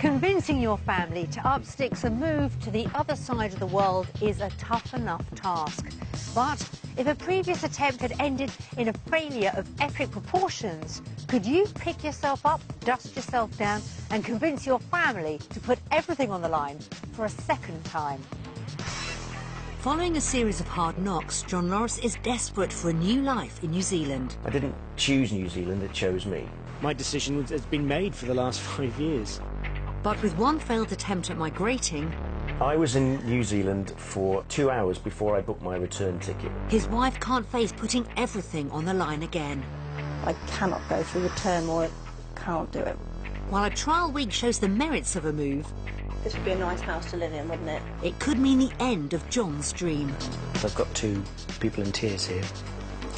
Convincing your family to up sticks and move to the other side of the world is a tough enough task. But if a previous attempt had ended in a failure of epic proportions, could you pick yourself up, dust yourself down and convince your family to put everything on the line for a second time? Following a series of hard knocks, John Lawrence is desperate for a new life in New Zealand. I didn't choose New Zealand, it chose me. My decision has been made for the last 5 years. But with one failed attempt at migrating, I was in New Zealand for 2 hours before I booked my return ticket. his wife can't face putting everything on the line again. I cannot go through the turmoil, can't do it. While a trial week shows the merits of a move, This would be a nice house to live in, wouldn't it? it could mean the end of John's dream. I've got 2 people in tears here.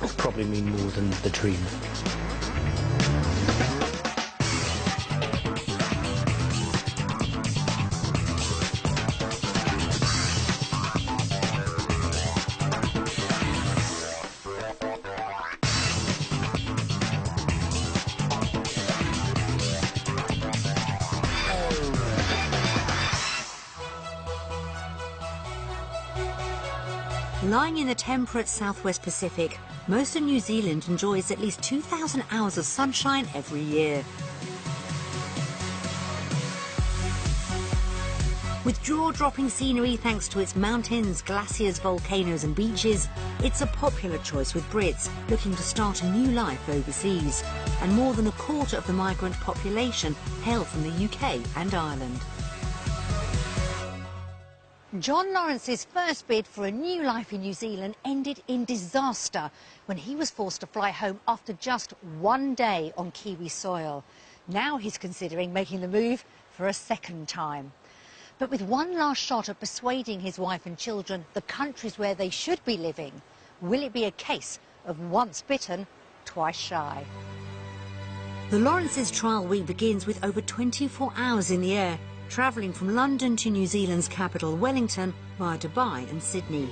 It'll probably mean more than the dream. Lying in the temperate southwest Pacific, most of New Zealand enjoys at least 2,000 hours of sunshine every year. With jaw-dropping scenery thanks to its mountains, glaciers, volcanoes and beaches, it's a popular choice with Brits looking to start a new life overseas. And more than a quarter of the migrant population hail from the UK and Ireland. John Lawrence's first bid for a new life in New Zealand ended in disaster when he was forced to fly home after just 1 day on Kiwi soil. Now he's considering making the move for a second time. But with one last shot at persuading his wife and children the countries where they should be living, will it be a case of once bitten, twice shy? The Lawrence's trial week begins with over 24 hours in the air, travelling from London to New Zealand's capital, Wellington, via Dubai and Sydney.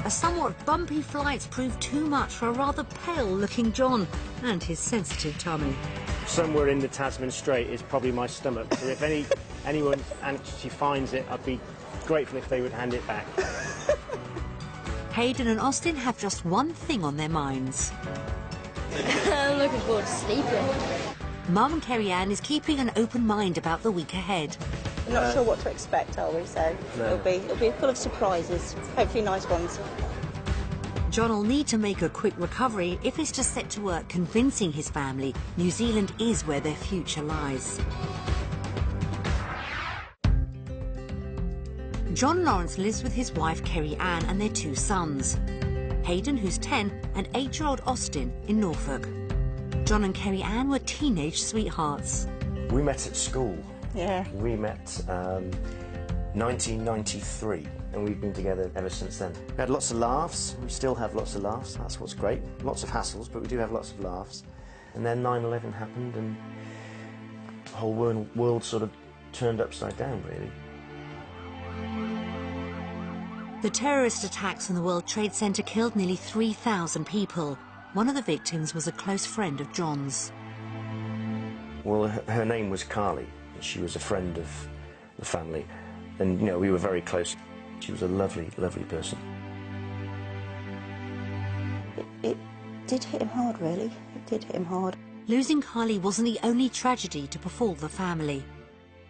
A somewhat bumpy flight proved too much for a rather pale-looking John and his sensitive tummy. Somewhere in the Tasman Strait is probably my stomach. So if anyone actually finds it, I'd be grateful if they would hand it back. Hayden and Austin have just one thing on their minds. I'm looking forward to sleeping. Mum Kerry-Ann is keeping an open mind about the week ahead. We're not sure what to expect, are we? So No. it'll be full of surprises, hopefully nice ones. John will need to make a quick recovery if he's to set to work convincing his family New Zealand is where their future lies. John Lawrence lives with his wife Kerry-Ann and their 2 sons, Hayden, who's 10, and 8-year-old Austin in Norfolk. John and Kerry-Ann were teenage sweethearts. We met at school. Yeah. We met 1993 and we've been together ever since then. We had lots of laughs, we still have lots of laughs, that's what's great. Lots of hassles, but we do have lots of laughs. And then 9/11 happened and the whole world sort of turned upside down, really. The terrorist attacks on the World Trade Center killed nearly 3,000 people. One of the victims was a close friend of John's. Well, her name was Carly. She was a friend of the family. And, you know, we were very close. She was a lovely, lovely person. It did hit him hard, really. It did hit him hard. Losing Carly wasn't the only tragedy to befall the family.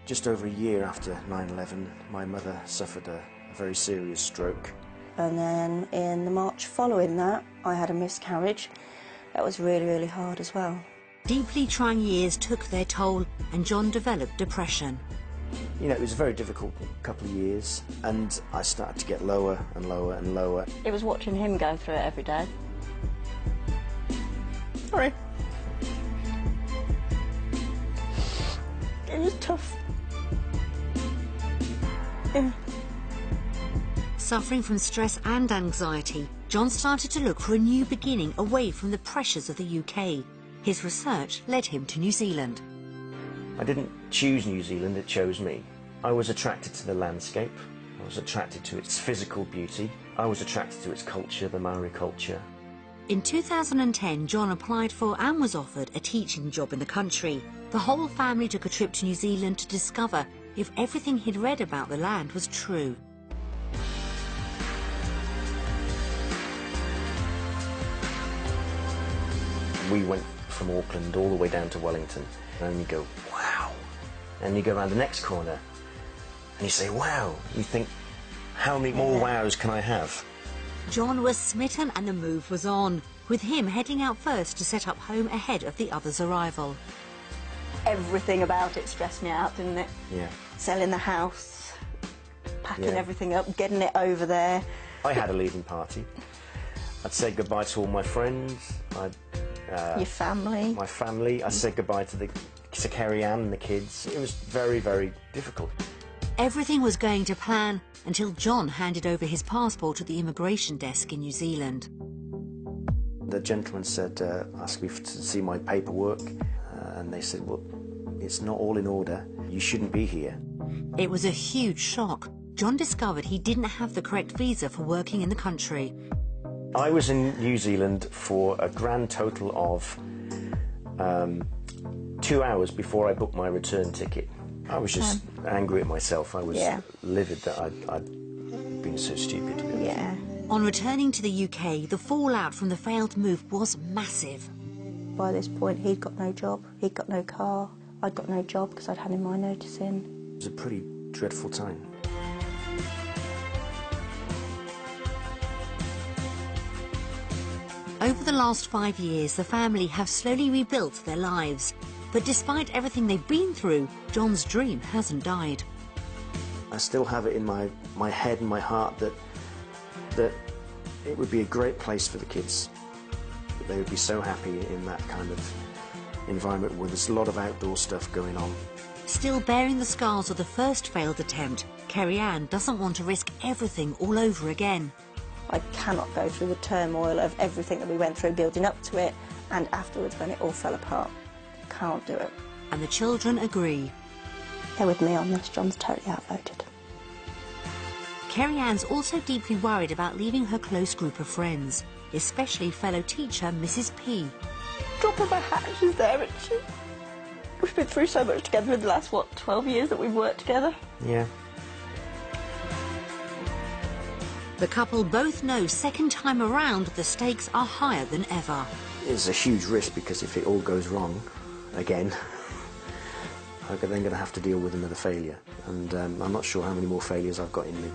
Just over a year after 9/11, my mother suffered a very serious stroke. And then in the March following that, I had a miscarriage. That was really, really hard as well. Deeply trying years took their toll and John developed depression. You know, it was a very difficult couple of years, and I started to get lower and lower and lower. It was watching him go through it every day. Sorry. It was tough. Yeah. Suffering from stress and anxiety, John started to look for a new beginning away from the pressures of the UK. His research led him to New Zealand. I didn't choose New Zealand, it chose me. I was attracted to the landscape, I was attracted to its physical beauty, I was attracted to its culture, the Maori culture. In 2010, John applied for and was offered a teaching job in the country. The whole family took a trip to New Zealand to discover if everything he'd read about the land was true. We went from Auckland all the way down to Wellington, and you go, wow. And you go around the next corner, and you say, wow. You think, how many more wows can I have? John was smitten and the move was on, with him heading out first to set up home ahead of the others' arrival. Everything about it stressed me out, didn't it? Yeah. Selling the house, packing everything up, getting it over there. I had a leaving party. I'd said goodbye to all my friends. Your family. My family. I said goodbye to Kerry Ann and the kids. It was very, very difficult. Everything was going to plan until John handed over his passport at the immigration desk in New Zealand. The gentleman said, asked me to see my paperwork, and they said, well, it's not all in order. You shouldn't be here. It was a huge shock. John discovered he didn't have the correct visa for working in the country. I was in New Zealand for a grand total of 2 hours before I booked my return ticket. I was just angry at myself. I was livid that I'd been so stupid. Yeah. On returning to the UK, the fallout from the failed move was massive. By this point, he'd got no job, he'd got no car, I'd got no job because I'd handed my notice in. It was a pretty dreadful time. Over the last 5 years, the family have slowly rebuilt their lives. But despite everything they've been through, John's dream hasn't died. I still have it in my head and my heart that it would be a great place for the kids. They would be so happy in that kind of environment where there's a lot of outdoor stuff going on. Still bearing the scars of the first failed attempt, Kerry Ann doesn't want to risk everything all over again. I cannot go through the turmoil of everything that we went through building up to it and afterwards when it all fell apart. Can't do it. And the children agree. They're with me on this. John's totally outvoted. Kerry Ann's also deeply worried about leaving her close group of friends, especially fellow teacher Mrs. P. Drop of a hat, she's there, isn't she? We've been through so much together in the last, 12 years that we've worked together? Yeah. The couple both know second time around the stakes are higher than ever. It's a huge risk because if it all goes wrong again, I'm then going to have to deal with another failure. And I'm not sure how many more failures I've got in me.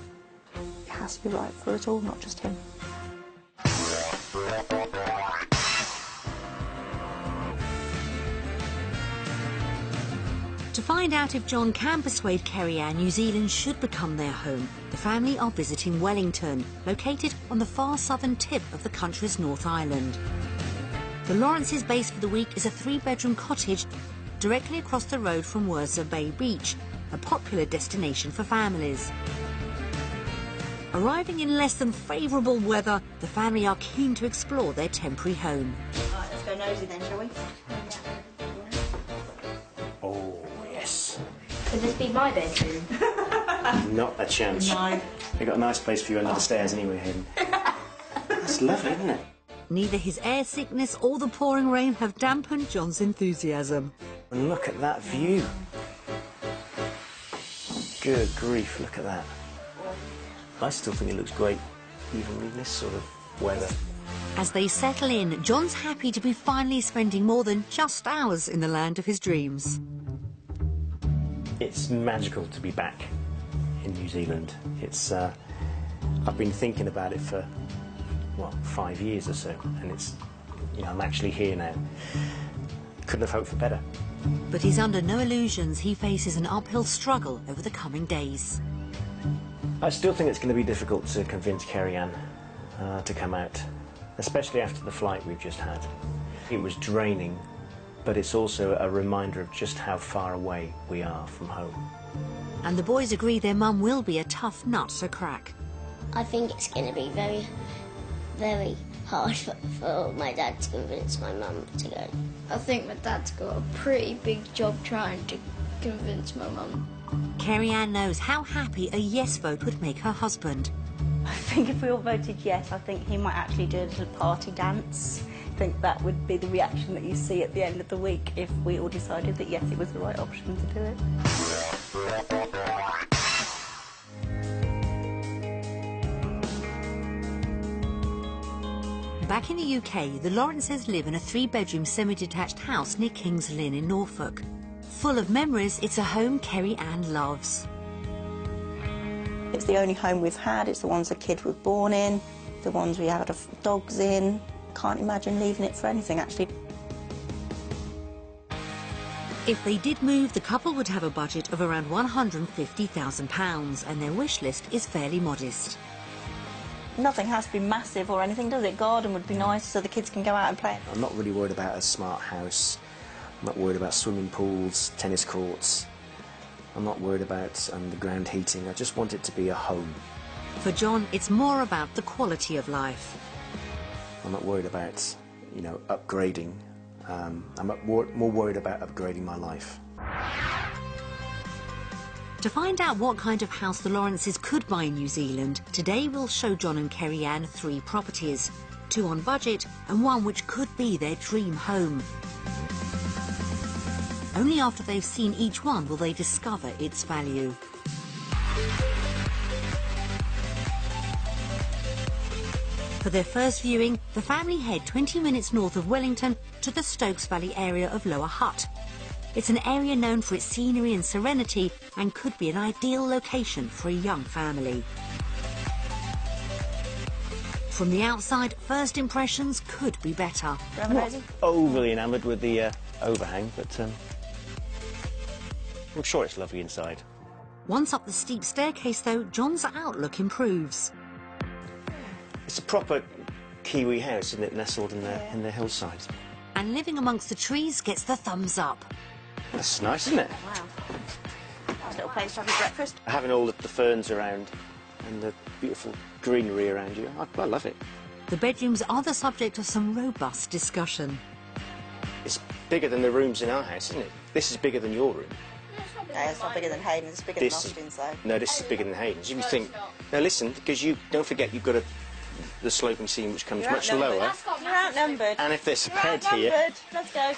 It has to be right for us all, not just him. To find out if John can persuade Kerry Ann New Zealand should become their home, the family are visiting Wellington, located on the far southern tip of the country's North Island. The Lawrence's base for the week is a 3-bedroom cottage directly across the road from Worcester Bay Beach, a popular destination for families. Arriving in less than favourable weather, the family are keen to explore their temporary home. Right, let's go nosy then, shall we? Oh, yes. Could this be my bedroom? Not a chance. No. They've got a nice place for you under the stairs anyway, Hayden. That's lovely, isn't it? Neither his air sickness or the pouring rain have dampened John's enthusiasm. And look at that view. Good grief, look at that. I still think it looks great, even in this sort of weather. As they settle in, John's happy to be finally spending more than just hours in the land of his dreams. It's magical to be back in New Zealand. It's, I've been thinking about it for, 5 years or so, and it's, I'm actually here now. Couldn't have hoped for better. But he's under no illusions. He faces an uphill struggle over the coming days. I still think it's going to be difficult to convince Kerry Ann to come out, especially after the flight we've just had. It was draining, but it's also a reminder of just how far away we are from home. And the boys agree their mum will be a tough nut to crack. I think it's going to be very, very hard for my dad to convince my mum to go. I think my dad's got a pretty big job trying to convince my mum. Kerry Ann knows how happy a yes vote would make her husband. I think if we all voted yes, I think he might actually do a little party dance. I think that would be the reaction that you see at the end of the week if we all decided that yes, it was the right option to do it. Back in the UK, the Lawrences live in a 3-bedroom semi-detached house near King's Lynn in Norfolk. Full of memories, it's a home Kerry Ann loves. It's the only home we've had, it's the ones the kids were born in, the ones we had our dogs in. Can't imagine leaving it for anything, actually. If they did move, the couple would have a budget of around £150,000, and their wish list is fairly modest. Nothing has to be massive or anything, does it? Garden would be nice so the kids can go out and play. I'm not really worried about a smart house. I'm not worried about swimming pools, tennis courts. I'm not worried about underground heating. I just want it to be a home. For John, it's more about the quality of life. I'm not worried about, you know, upgrading. I'm more worried about upgrading my life. To find out what kind of house the Lawrences could buy in New Zealand, today we'll show John and Kerry Ann 3 properties. 2 on budget and 1 which could be their dream home. Only after they've seen each one will they discover its value. For their first viewing, the family head 20 minutes north of Wellington to the Stokes Valley area of Lower Hutt. It's an area known for its scenery and serenity and could be an ideal location for a young family. From the outside, first impressions could be better. Not overly enamoured with the overhang, but I'm sure it's lovely inside. Once up the steep staircase, though, John's outlook improves. It's a proper Kiwi house, isn't it, nestled in the hillside. And living amongst the trees gets the thumbs up. That's nice, isn't it? Wow. Nice little place to have your breakfast. Having all the ferns around and the beautiful greenery around you, I love it. The bedrooms are the subject of some robust discussion. It's bigger than the rooms in our house, isn't it? This is bigger than your room. No, it's not bigger than Hayden's, it's bigger than Austin's, though. No, this is bigger than Hayden's. You think... Now listen, because you don't forget you've got the sloping ceiling which comes much lower. You're outnumbered. And if there's a bed here... Let's go.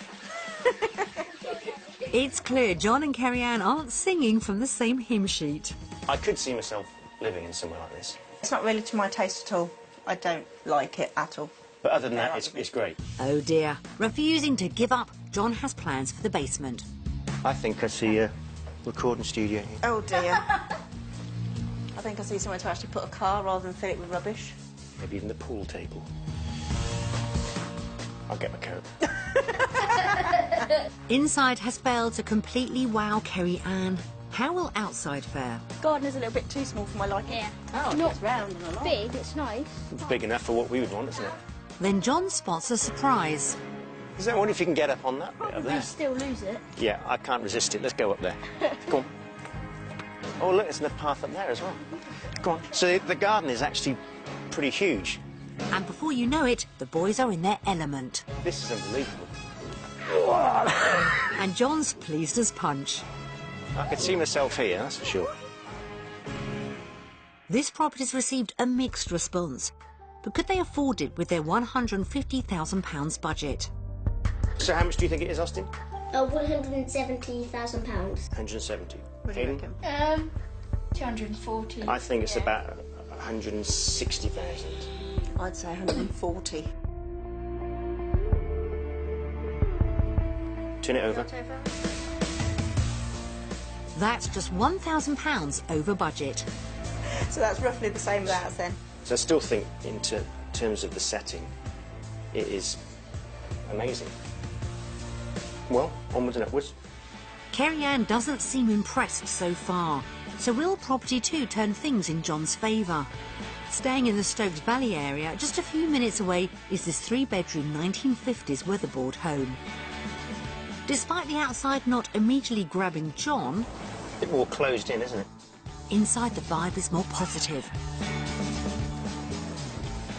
It's clear John and Kerry Ann aren't singing from the same hymn sheet. I could see myself living in somewhere like this. It's not really to my taste at all. I don't like it at all. But other than that, it's great. Oh dear. Refusing to give up, John has plans for the basement. I think I see a recording studio here. Oh dear. I think I see somewhere to actually put a car rather than fill it with rubbish. Maybe even the pool table. I'll get my coat. Inside has failed to completely wow Kerry Ann. How will outside fare? Garden is a little bit too small for my liking. Yeah. Oh, Not it's round and a lot. big, it's nice. It's big enough for what we would want, isn't it? Then John spots a surprise. Is that one if you can get up on that bit up Probably there? still lose it. Yeah, I can't resist it. Let's go up there. Go on. Oh, look, there's another path up there as well. Go on. So the garden is actually pretty huge. And before you know it, the boys are in their element. This is unbelievable. And John's pleased as punch. I could see myself here, that's for sure. This property's received a mixed response. But could they afford it with their £150,000 budget? So how much do you think it is, Austin? £170,000. 170. What do you reckon? 240. I think it's about 160,000. I'd say 140. Turn it over. That's just £1,000 over budget. So that's roughly the same as ours then. So I still think, in terms of the setting, it is amazing. Well, onwards and upwards. Kerry Ann doesn't seem impressed so far. So will property 2 turn things in John's favour? Staying in the Stokes Valley area, just a few minutes away, is this 3-bedroom 1950s weatherboard home. Despite the outside not immediately grabbing John, A bit more closed in, isn't it? inside the vibe is more positive.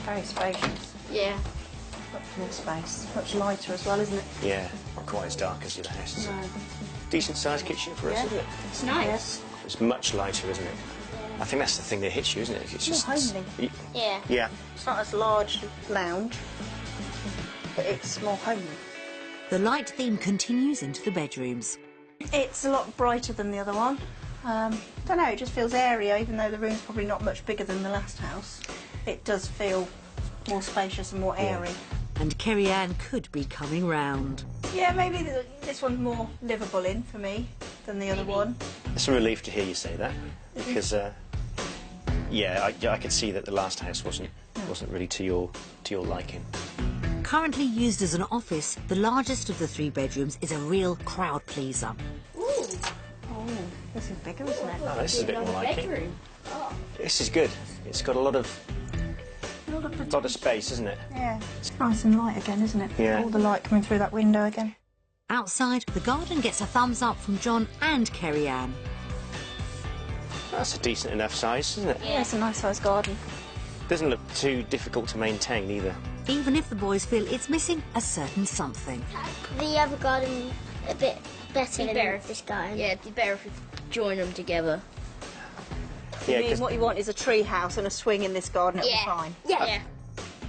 Very spacious. Yeah. Much more space. Much lighter as well, isn't it? Yeah, not quite as dark as the other house. No. Decent sized kitchen for us, Yeah. isn't it? It's nice. It's much lighter, isn't it? I think that's the thing that hits you, isn't it? It's just more homely. Yeah. Yeah. It's not as large lounge, but it's more homely. The light theme continues into the bedrooms. It's a lot brighter than the other one. Don't know, it just feels airier, even though the room's probably not much bigger than the last house. It does feel more spacious and more airy. And Kerry-Ann could be coming round. Yeah, maybe this one's more livable in for me than the other one. It's a relief to hear you say that, because yeah, I could see that the last house wasn't really to your liking. Currently used as an office, the largest of the 3 bedrooms is a real crowd pleaser. Oh, this is bigger, isn't it? Oh, this is a bit more like it. This is good. It's got a lot of space, isn't it? Yeah. It's nice and light again, isn't it? Yeah. All the light coming through that window again. Outside, the garden gets a thumbs up from John and Kerry-Ann. That's a decent enough size, isn't it? Yeah, it's a nice sized garden. Doesn't look too difficult to maintain either. Even if the boys feel it's missing a certain something. The other garden a bit better than this garden. Yeah, it'd be better if we join them together. Yeah, I mean, 'cause what you want is a tree house and a swing in this garden, it'll be fine. Yeah.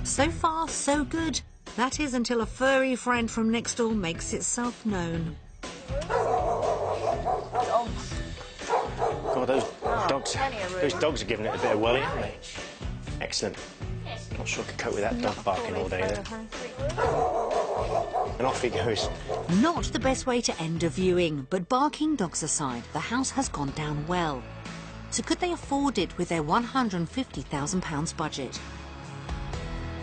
So far, so good. That is until a furry friend from next door makes itself known. God, those dogs are giving it a bit of welly, aren't they? Excellent. Not sure I could cope with that dog barking all day then. And off he goes. Not the best way to end a viewing, but barking dogs aside, the house has gone down well. So could they afford it with their £150,000 budget?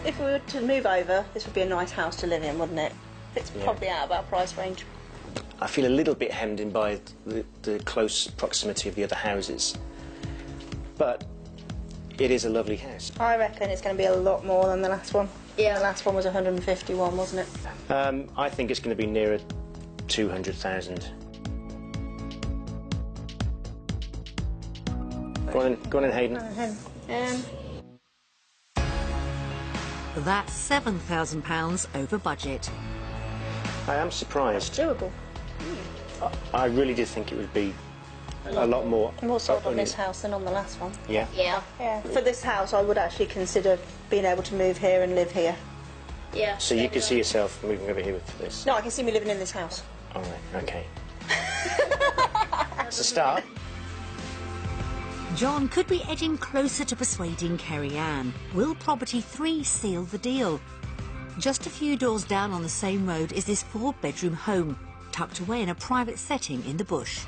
If we were to move over, this would be a nice house to live in, wouldn't it? It's probably out of our price range. I feel a little bit hemmed in by the close proximity of the other houses. But it is a lovely house. I reckon it's going to be a lot more than the last one. Yeah. The last one was 151, wasn't it? I think it's going to be nearer 200,000. Go on in, Hayden. That's £7,000 over budget. I am surprised. Doable. I really did think it would be a lot more. More sold on this house than on the last one. Yeah. Yeah. Yeah. For this house, I would actually consider being able to move here and live here. Yeah. So you could see yourself moving over here for this? No, I can see me living in this house. All right, okay. It's a start. John could be edging closer to persuading Kerry-Ann. Will Property 3 seal the deal? Just a few doors down on the same road is this 4-bedroom home, tucked away in a private setting in the bush.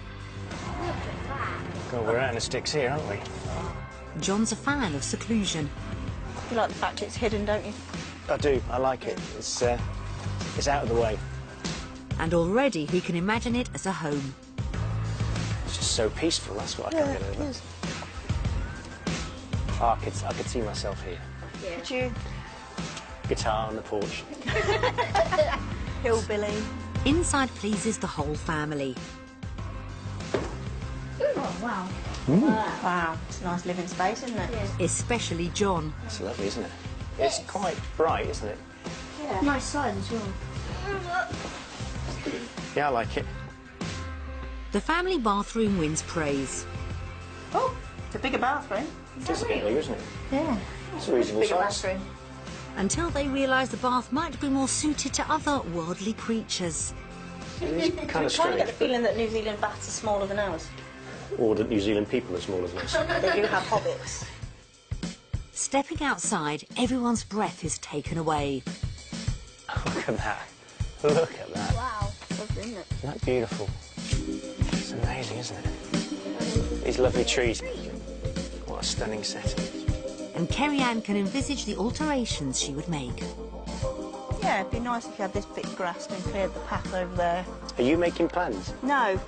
God, we're out in the sticks here, aren't we? John's a fan of seclusion. You like the fact it's hidden, don't you? I do, I like it. It's out of the way. And already he can imagine it as a home. It's just so peaceful, that's what I can't get over. Oh, I could see myself here. Yeah. Could you? Guitar on the porch. Hillbilly. Inside pleases the whole family. Oh, wow. Wow, it's a nice living space, isn't it? Yeah. Especially John. It's lovely, isn't it? It's quite bright, isn't it? Yeah. Nice size as well. Yeah, I like it. The family bathroom wins praise. Oh, it's a bigger bathroom. It's a bit big, isn't it? Yeah. It's a reasonable Bigger size. bathroom. Until they realise the bath might be more suited to other worldly creatures. It is kind of I kind of strange. get the feeling that New Zealand baths are smaller than ours. Or that New Zealand people are smaller than us. They do have hobbits. Stepping outside, everyone's breath is taken away. Look at that. Look at that. Wow, lovely, isn't it? Isn't that beautiful? It's amazing, isn't it? These lovely trees. What a stunning setting. And Kerry-Ann can envisage the alterations she would make. Yeah, it'd be nice if you had this bit grassed and cleared the path over there. Are you making plans? No.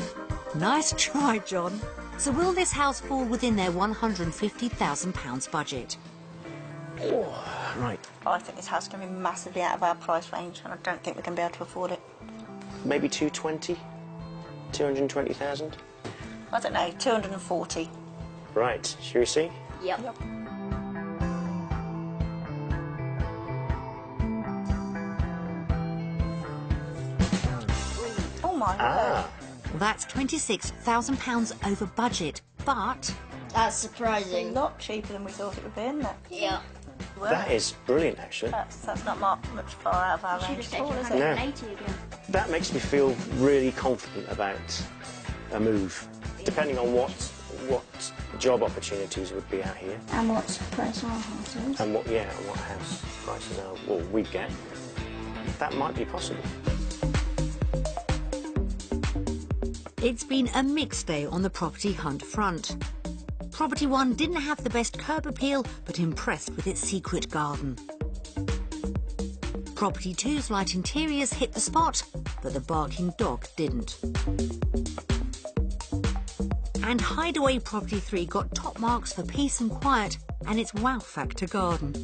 Nice try, John. So will this house fall within their £150,000 budget? Oh, right. I think this house is going to be massively out of our price range, and I don't think we're going to be able to afford it. Maybe 220? 220,000? I don't know, 240. Right, shall we see? Yep. Oh my word. Ah, That's £26,000 over budget, but That's It's a surprising. lot cheaper than we thought it would be, isn't it? Yeah. That is brilliant, actually. That's not much far out of our range at all, is it? No. 180 again. That makes me feel really confident about a move, depending on what job opportunities would be out here, And what's the price of our houses? and what house prices are, or we get. That might be possible. It's been a mixed day on the property hunt front. Property 1 didn't have the best curb appeal, but impressed with its secret garden. Property 2's light interiors hit the spot, but the barking dog didn't. And Hideaway Property 3 got top marks for peace and quiet and its wow factor garden.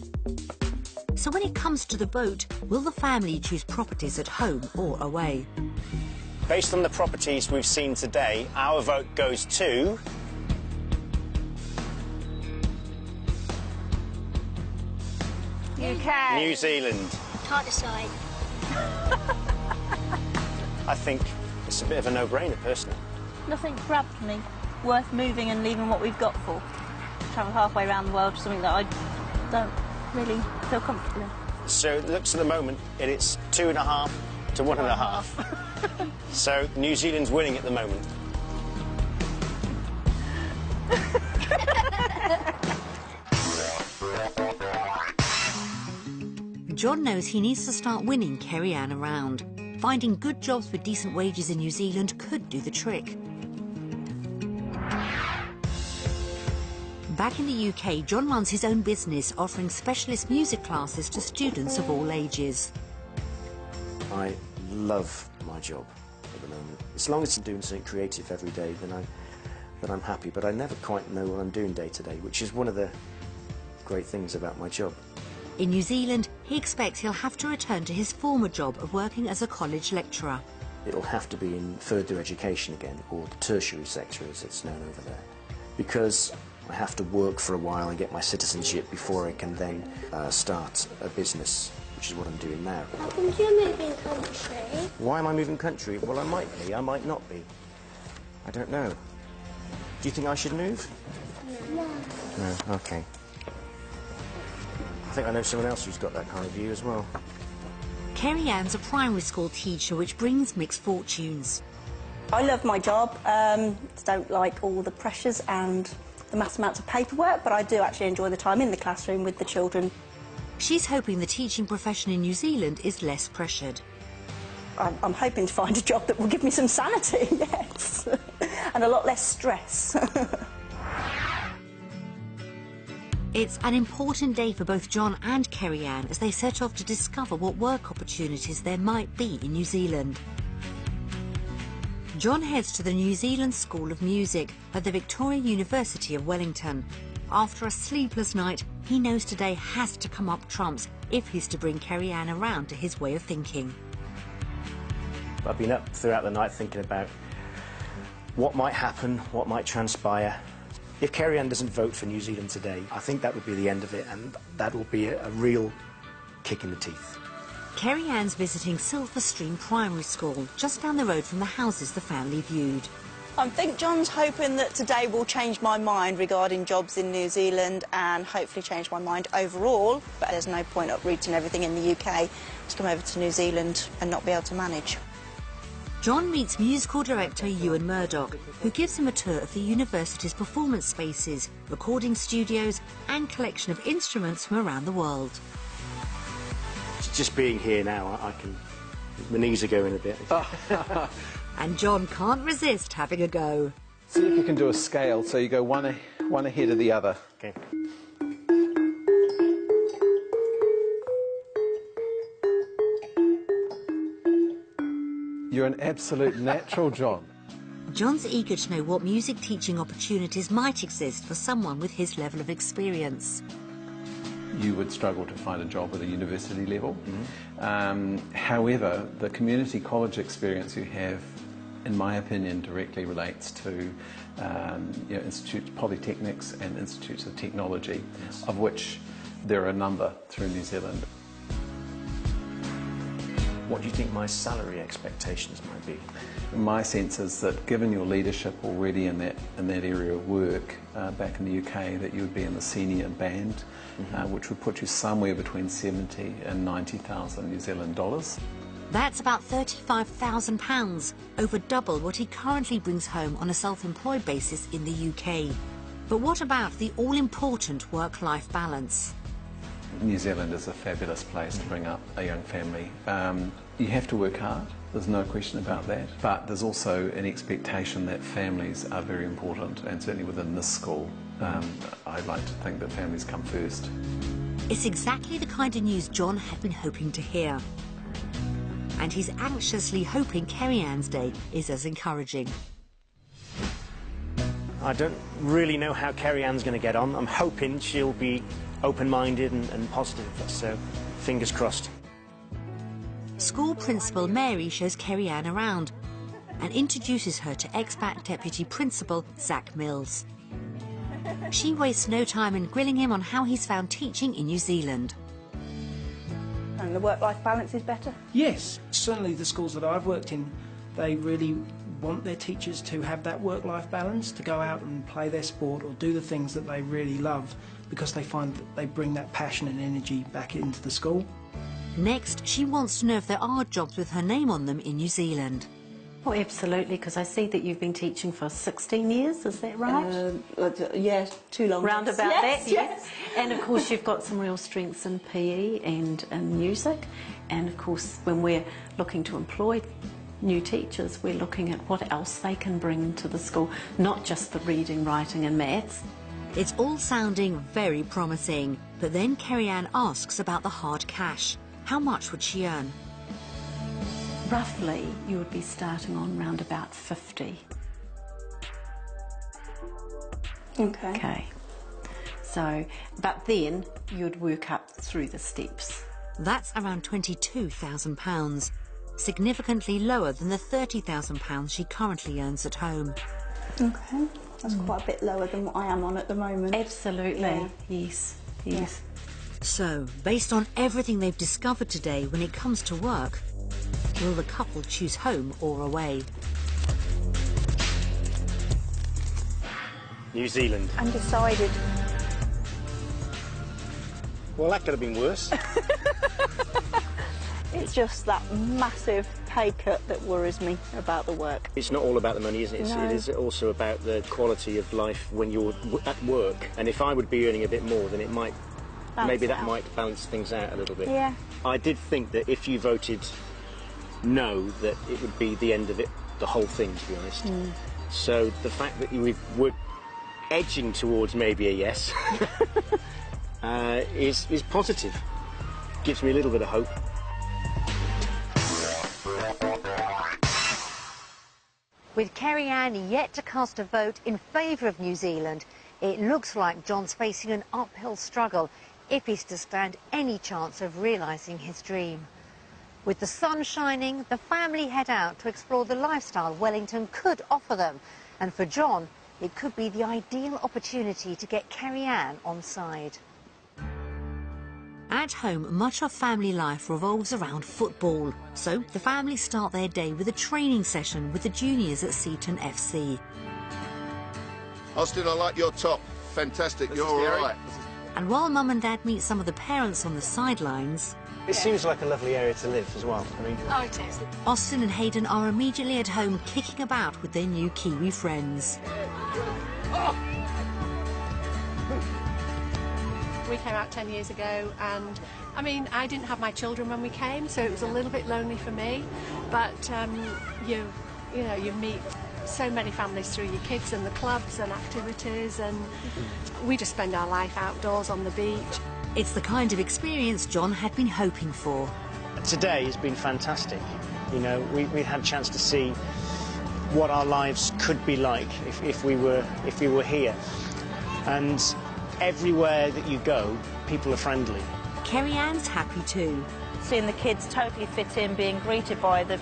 So when it comes to the vote, will the family choose properties at home or away? Based on the properties we've seen today, our vote goes to... UK. New Zealand. Can't decide. I think it's a bit of a no-brainer, personally. Nothing grabbed me worth moving and leaving what we've got for. Travel halfway around the world for something that I don't really feel comfortable in. So it looks at the moment, it's 2.5 to 1.5. So New Zealand's winning at the moment. John knows he needs to start winning Kerry Ann around. Finding good jobs with decent wages in New Zealand could do the trick. Back in the UK, John runs his own business, offering specialist music classes to students of all ages. I love my job at the moment. As long as I'm doing something creative every day, then I'm happy. But I never quite know what I'm doing day to day, which is one of the great things about my job. In New Zealand, he expects he'll have to return to his former job of working as a college lecturer. It'll have to be in further education again, or the tertiary sector as it's known over there. Because I have to work for a while and get my citizenship before I can then start a business, which is what I'm doing now. How come you're moving country? Why am I moving country? Well, I might be, I might not be. I don't know. Do you think I should move? No. No, okay. I think I know someone else who's got that kind of view as well. Kerry Ann's a primary school teacher, which brings mixed fortunes. I love my job. Don't like all the pressures and the mass amounts of paperwork, but I do actually enjoy the time in the classroom with the children. She's hoping the teaching profession in New Zealand is less pressured. I'm hoping to find a job that will give me some sanity, yes, and a lot less stress. It's an important day for both John and Kerry Ann as they set off to discover what work opportunities there might be in New Zealand. John heads to the New Zealand School of Music at the Victoria University of Wellington. After a sleepless night, he knows today has to come up trumps if he's to bring Kerry Ann around to his way of thinking. I've been up throughout the night thinking about what might happen, what might transpire. If Kerry Ann doesn't vote for New Zealand today, I think that would be the end of it, and that will be a real kick in the teeth. Kerry Ann's visiting Silver Stream Primary School, just down the road from the houses the family viewed. I think John's hoping that today will change my mind regarding jobs in New Zealand and hopefully change my mind overall, but there's no point uprooting everything in the UK to come over to New Zealand and not be able to manage. John meets musical director Ewan Murdoch, who gives him a tour of the university's performance spaces, recording studios and collection of instruments from around the world. Just being here now, my knees are going a bit. And John can't resist having a go. See if you can do a scale so you go one ahead of the other. Okay. You're an absolute natural, John. John's eager to know what music teaching opportunities might exist for someone with his level of experience. You would struggle to find a job at a university level. However, the community college experience you have, in my opinion, directly relates to institutes, polytechnics and institutes of technology, of which there are a number through New Zealand. What do you think my salary expectations might be? My sense is that given your leadership already in that area of work back in the UK, that you would be in the senior band, which would put you somewhere between 70 and 90,000 New Zealand dollars. That's about £35,000, over double what he currently brings home on a self-employed basis in the UK. But what about the all-important work-life balance? New Zealand is a fabulous place to bring up a young family. You have to work hard, there's no question about that, but there's also an expectation that families are very important, and certainly within this school, I'd like to think that families come first. It's exactly the kind of news John had been hoping to hear. And he's anxiously hoping Kerry Ann's day is as encouraging. I don't really know how Kerry Ann's going to get on. I'm hoping she'll be open-minded and positive, so fingers crossed. School principal Mary shows Kerry Ann around and introduces her to expat deputy principal Zach Mills. She wastes no time in grilling him on how he's found teaching in New Zealand. And the work-life balance is better? Yes, certainly the schools that I've worked in, they really want their teachers to have that work-life balance, to go out and play their sport or do the things that they really love, because they find that they bring that passion and energy back into the school. Next, she wants to know if there are jobs with her name on them in New Zealand. Oh, absolutely, because I see that you've been teaching for 16 years, is that right? Yes, too long. Round about yes, that, yes. And of course you've got some real strengths in PE and in music, and of course when we're looking to employ new teachers, we're looking at what else they can bring to the school, not just the reading, writing and maths. It's all sounding very promising, but then Kerry Ann asks about the hard cash. How much would she earn? Roughly, you would be starting on round about 50. Okay. Okay. So, but then you'd work up through the steps. That's around £22,000, significantly lower than the £30,000 she currently earns at home. Okay. That's quite a bit lower than what I am on at the moment. Absolutely. Yeah. Yes. Yes. So, based on everything they've discovered today when it comes to work, will the couple choose home or away? New Zealand. Undecided. Well, that could have been worse. It's just that massive pay cut that worries me about the work. It's not all about the money, is it? No. It is also about the quality of life when you're at work. And if I would be earning a bit more, then it might, maybe that might balance things out a little bit. Yeah. I did think that if you voted no, that it would be the end of it, the whole thing, to be honest. So the fact that we're edging towards maybe a yes is positive. Gives me a little bit of hope. With Kerry Ann yet to cast a vote in favour of New Zealand, it looks like John's facing an uphill struggle if he's to stand any chance of realising his dream. With the sun shining, the family head out to explore the lifestyle Wellington could offer them. And for John, it could be the ideal opportunity to get Kerry Ann on side. At home, much of family life revolves around football. So the family start their day with a training session with the juniors at Seaton FC. Austin, I like your top. Fantastic, you're all right. And while Mum and Dad meet some of the parents on the sidelines, It seems like a lovely area to live as well. I mean, Oh, it is. Austin and Hayden are immediately at home kicking about with their new Kiwi friends. We came out 10 years ago, and I mean, I didn't have my children when we came, so it was a little bit lonely for me. But you know, you meet so many families through your kids and the clubs and activities, and we just spend our life outdoors on the beach. It's the kind of experience John had been hoping for. today has been fantastic. You know, we had a chance to see what our lives could be like if we were here. And everywhere that you go, people are friendly. Kerry Ann's happy too. Seeing the kids totally fit in, being greeted by the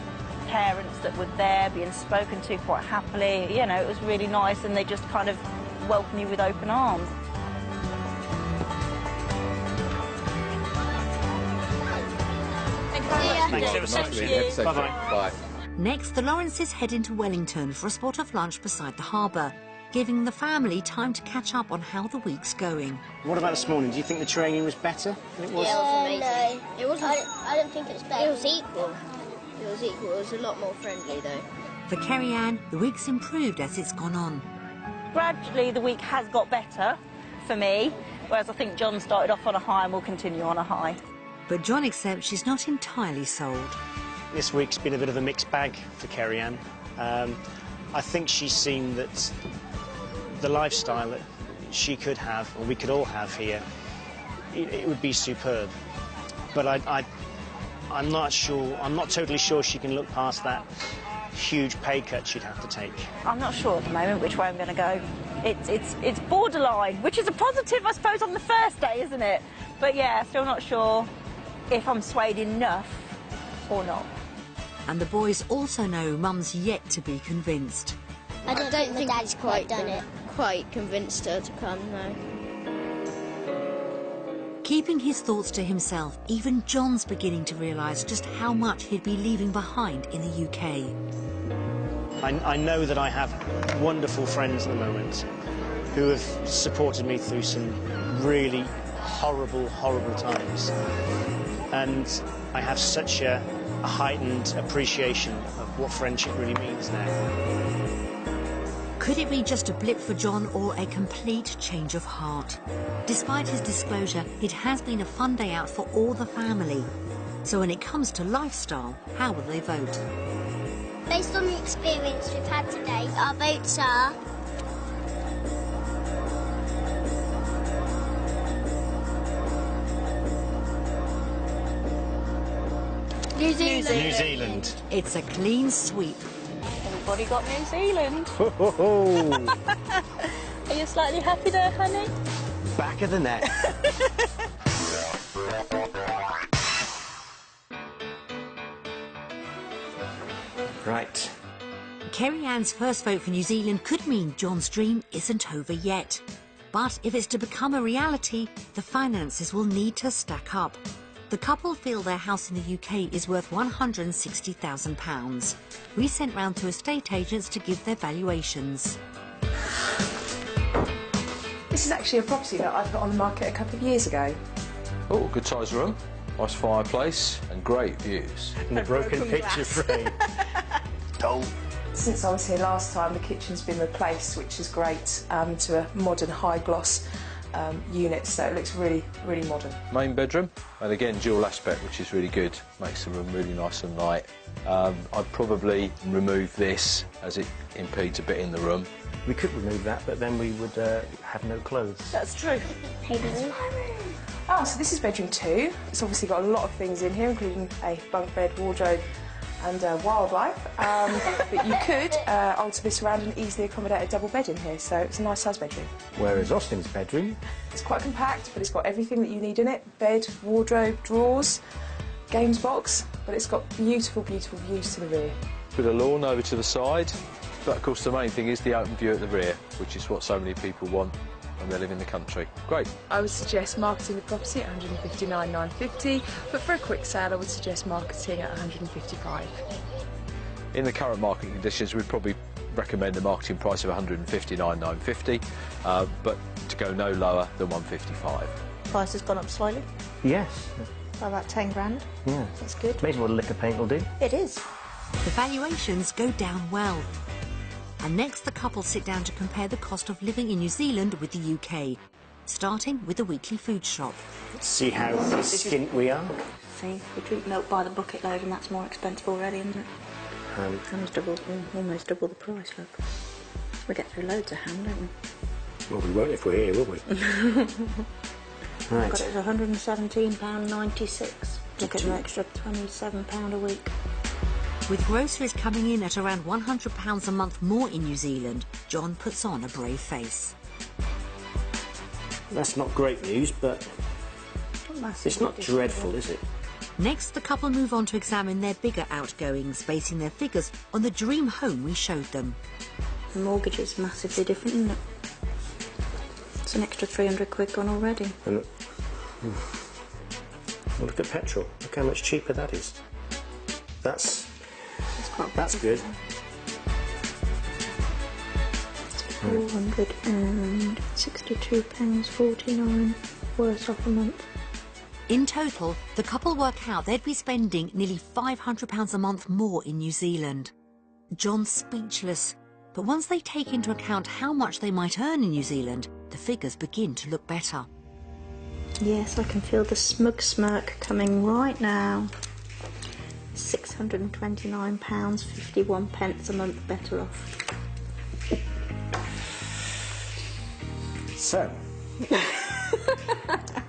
parents that were there, being spoken to quite happily, you know, it was really nice, and they just kind of welcome you with open arms. See ya. Thanks ever so much. Bye-bye. Bye. Next, the Lawrences head into Wellington for a spot of lunch beside the harbour, giving the family time to catch up on how the week's going. What about this morning? Do you think the training was better than it was? Yeah, it was amazing. No, it wasn't. I don't think it was better. It was equal. It was equal. It was a lot more friendly though. For Kerry-Ann, the week's improved as it's gone on. Gradually, the week has got better for me, whereas I think John started off on a high and will continue on a high. But John accepts she's not entirely sold. This week's been a bit of a mixed bag for Kerry-Ann. I think she's seen that the lifestyle that she could have, or we could all have here, it would be superb. But I'm not sure, I'm not totally sure she can look past that huge pay cut she'd have to take. I'm not sure at the moment which way I'm going to go. It's borderline, which is a positive, I suppose, on the first day, isn't it? But yeah, still not sure if I'm swayed enough or not. And the boys also know Mum's yet to be convinced. I don't think Dad's quite done it. Quite convinced her to come, no. Keeping his thoughts to himself, even John's beginning to realise just how much he'd be leaving behind in the UK. I know that I have wonderful friends at the moment who have supported me through some really horrible, horrible times. And I have such a heightened appreciation of what friendship really means now. Could it be just a blip for John or a complete change of heart? Despite his disclosure, it has been a fun day out for all the family. So when it comes to lifestyle, how will they vote? Based on the experience we've had today, our votes are... New Zealand. New Zealand. It's a clean sweep. Everybody got New Zealand. Ho, ho, ho. Are you slightly happy there, honey? Back of the net. Right. Kerry-Ann's first vote for New Zealand could mean John's dream isn't over yet. But if it's to become a reality, the finances will need to stack up. The couple feel their house in the UK is worth £160,000. We sent round to estate agents to give their valuations. This is actually a property that I put on the market a couple of years ago. Oh, good sized room, nice fireplace and great views. And a broken picture frame. Oh. Since I was here last time, the kitchen's been replaced, which is great, to a modern high gloss unit, so it looks really, really modern. Main bedroom, and again dual aspect, which is really good, makes the room really nice and light. I'd probably remove this as it impedes a bit in the room. We could remove that, but then we would have no clothes. That's true. Hey, this is my room. Oh, so this is bedroom 2. It's obviously got a lot of things in here, including a bunk bed, wardrobe and wildlife. But you could alter this around and easily accommodate a double bed in here, so it's a nice size bedroom. Whereas Austin's bedroom... It's quite compact, but it's got everything that you need in it. Bed, wardrobe, drawers, games box, but it's got beautiful, beautiful views to the rear. Bit of lawn over to the side, but of course the main thing is the open view at the rear, which is what so many people want when they live in the country. Great. I would suggest marketing the property at $159,950, but for a quick sale I would suggest marketing at $155,000. In the current market conditions, we'd probably recommend a marketing price of $159,950, but to go no lower than $155,000. Price has gone up slightly. Yes. By about 10 grand. Yeah. That's good. Amazing what a lick of paint will do. It is. The valuations go down well. And next, the couple sit down to compare the cost of living in New Zealand with the UK, starting with the weekly food shop. Let's see how skint we are. See, we drink milk by the bucket load and that's more expensive already, isn't it? Almost double the price, look. We get through loads of ham, don't we? Well, we won't if we're here, will we? Right. Got it as £117.96. Look at an extra £27 a week. With groceries coming in at around £100 a month more in New Zealand, John puts on a brave face. That's not great news, but it's not dreadful, is it? Next, the couple move on to examine their bigger outgoings, basing their figures on the dream home we showed them. The mortgage is massively different, isn't it? It's an extra 300 quid gone already. And look at petrol. Look how much cheaper that is. That's quite good. £462.49 worse off a month. In total, the couple work out they'd be spending nearly £500 a month more in New Zealand. John's speechless, but once they take into account how much they might earn in New Zealand, the figures begin to look better. Yes, I can feel the smug smirk coming right now. £629.51 a month better off. So,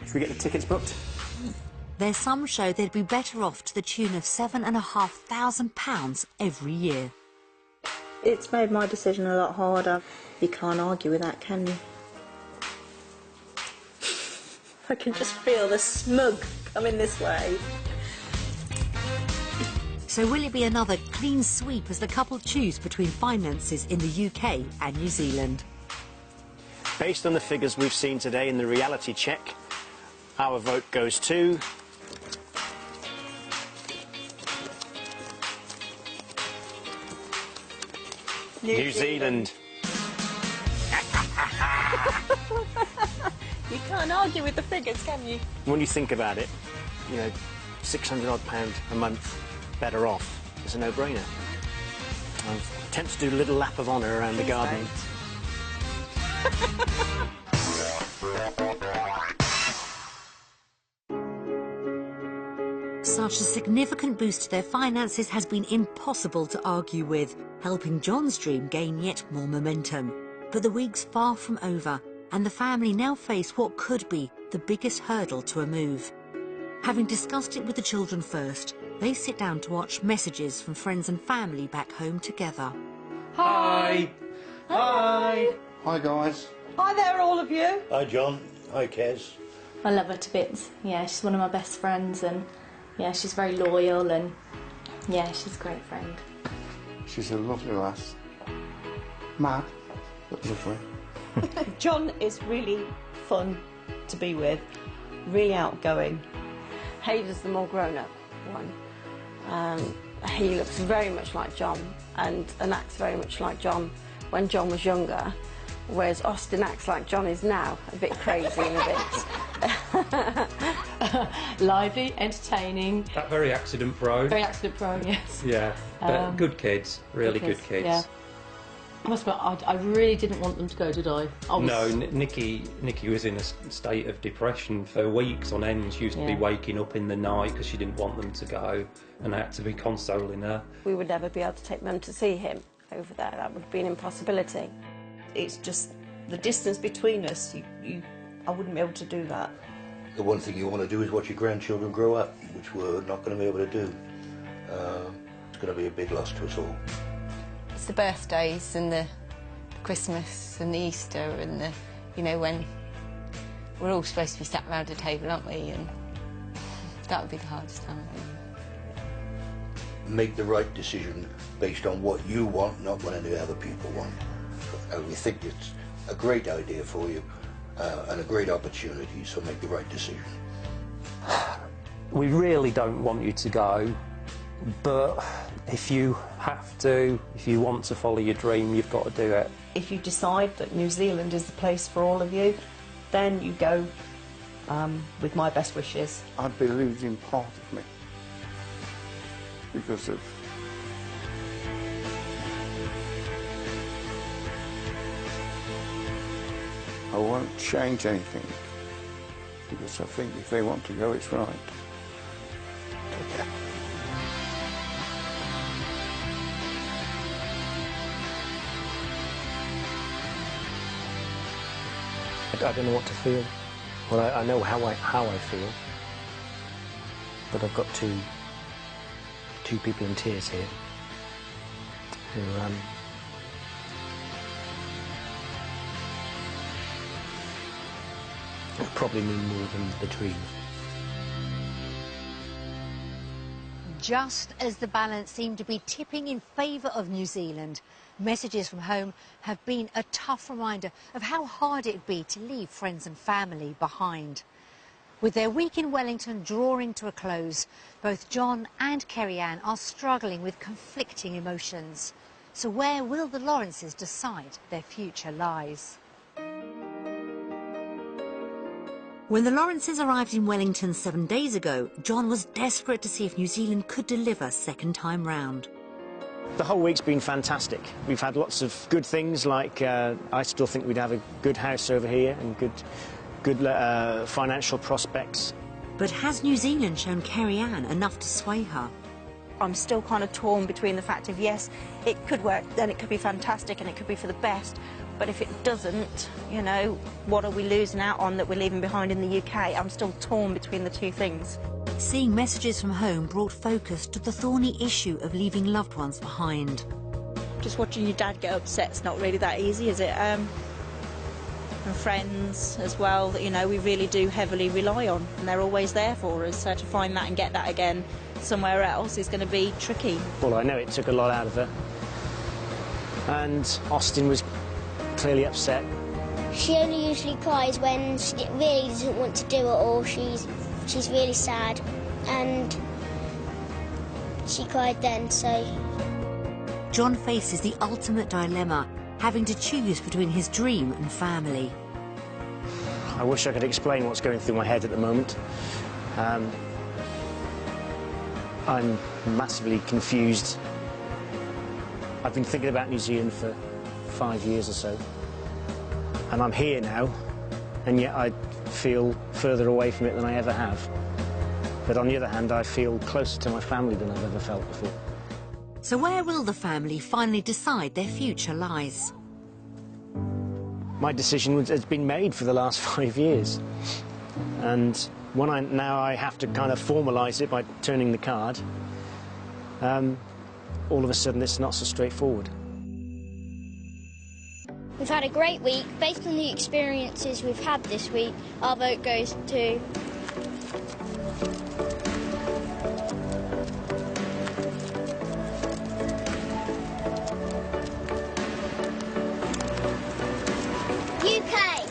should we get the tickets booked? Their sums show they'd be better off to the tune of £7,500 every year. It's made my decision a lot harder. You can't argue with that, can you? I can just feel the smug coming this way. So will it be another clean sweep as the couple choose between finances in the UK and New Zealand? Based on the figures we've seen today in the reality check, our vote goes to... New Zealand. You can't argue with the figures, can you? When you think about it, you know, £600 a month better off. It's a no-brainer. I'm tempted to do a little lap of honour around the garden. Such a significant boost to their finances has been impossible to argue with, helping John's dream gain yet more momentum. But the week's far from over, and the family now face what could be the biggest hurdle to a move. Having discussed it with the children first, they sit down to watch messages from friends and family back home together. Hi! Hi! Hi, guys. Hi there, all of you. Hi, John. Hi, Kez. I love her to bits. Yeah, she's one of my best friends, and yeah, she's very loyal, and yeah, she's a great friend. She's a lovely lass. Mad, but lovely. John is really fun to be with, really outgoing. Hayden's the more grown-up one. He looks very much like John and acts very much like John when John was younger, whereas Austin acts like John is now, a bit crazy and a bit... Lively, entertaining. Very accident prone. Very accident prone, yes. Yeah, but good kids, really good kids. Yeah. I must admit, I really didn't want them to go, did I? No, Nikki was in a state of depression for weeks on end. She used to be waking up in the night because she didn't want them to go, and I had to be consoling her. We would never be able to take them to see him over there. That would be an impossibility. It's just the distance between us. I wouldn't be able to do that. The one thing you want to do is watch your grandchildren grow up, which we're not going to be able to do. It's going to be a big loss to us all. It's the birthdays and the Christmas and the Easter and the, you know, when we're all supposed to be sat around a table, aren't we? And that would be the hardest time, I think. Make the right decision based on what you want, not what any other people want. We think it's a great idea for you and a great opportunity, so make the right decision. We really don't want you to go, but if you have to, if you want to follow your dream, you've got to do it. If you decide that New Zealand is the place for all of you, then you go with my best wishes. I'd be losing part of me because of I won't change anything because I think if they want to go, it's right. Take care. I don't know what to feel. Well, I know how I feel, but I've got two people in tears here who probably mean more than the dream. Just as the balance seemed to be tipping in favour of New Zealand, messages from home have been a tough reminder of how hard it'd be to leave friends and family behind. With their week in Wellington drawing to a close, both John and Kerry-Ann are struggling with conflicting emotions. So where will the Lawrences decide their future lies? When the Lawrences arrived in Wellington 7 days ago, John was desperate to see if New Zealand could deliver second time round. The whole week's been fantastic. We've had lots of good things, like I still think we'd have a good house over here and good financial prospects. But has New Zealand shown Kerry-Ann enough to sway her? I'm still kind of torn between the fact of, yes, it could work, then it could be fantastic and it could be for the best, but if it doesn't, you know, what are we losing out on that we're leaving behind in the UK? I'm still torn between the two things. Seeing messages from home brought focus to the thorny issue of leaving loved ones behind. Just watching your dad get upset is not really that easy, is it? And friends as well, that, you know, we really do heavily rely on, and they're always there for us, so to find that and get that again somewhere else is going to be tricky. Well, I know it took a lot out of her, and Austin was clearly upset. She only usually cries when she really doesn't want to do it, or she's really sad, and she cried then, so... John faces the ultimate dilemma, having to choose between his dream and family. I wish I could explain what's going through my head at the moment. I'm massively confused. I've been thinking about New Zealand for 5 years or so, and I'm here now, and yet I feel further away from it than I ever have. But on the other hand, I feel closer to my family than I've ever felt before. So where will the family finally decide their future lies? My decision has been made for the last 5 years, and now I have to kind of formalise it by turning the card. All of a sudden it's not so straightforward. We've had a great week. Based on the experiences we've had this week, our vote goes to... UK.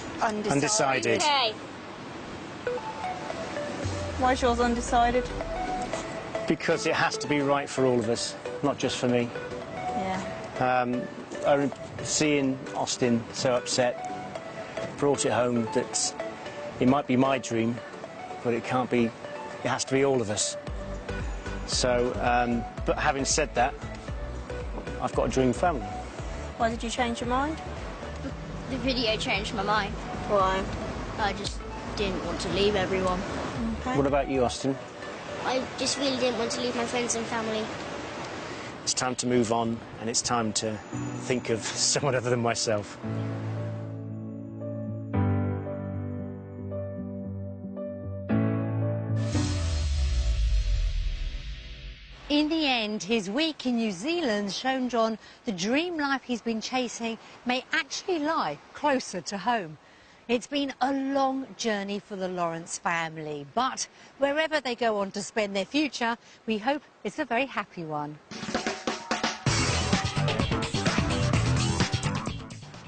Undecided. UK. Why is yours undecided? Because it has to be right for all of us, not just for me. Yeah. Seeing Austin so upset brought it home that it might be my dream, but it can't be, it has to be all of us. So, but having said that, I've got a dream family. Why did you change your mind? The video changed my mind. Why? I just didn't want to leave everyone. Okay. What about you, Austin? I just really didn't want to leave my friends and family. It's time to move on, and it's time to think of someone other than myself. In the end, his week in New Zealand's shown John the dream life he's been chasing may actually lie closer to home. It's been a long journey for the Lawrence family, but wherever they go on to spend their future, we hope it's a very happy one.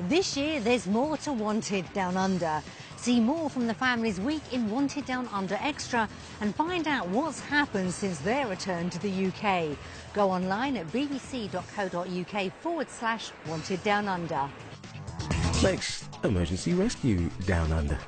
This year, there's more to Wanted Down Under. See more from the family's week in Wanted Down Under Extra and find out what's happened since their return to the UK. Go online at bbc.co.uk/Wanted Down Under. Next, emergency rescue Down Under.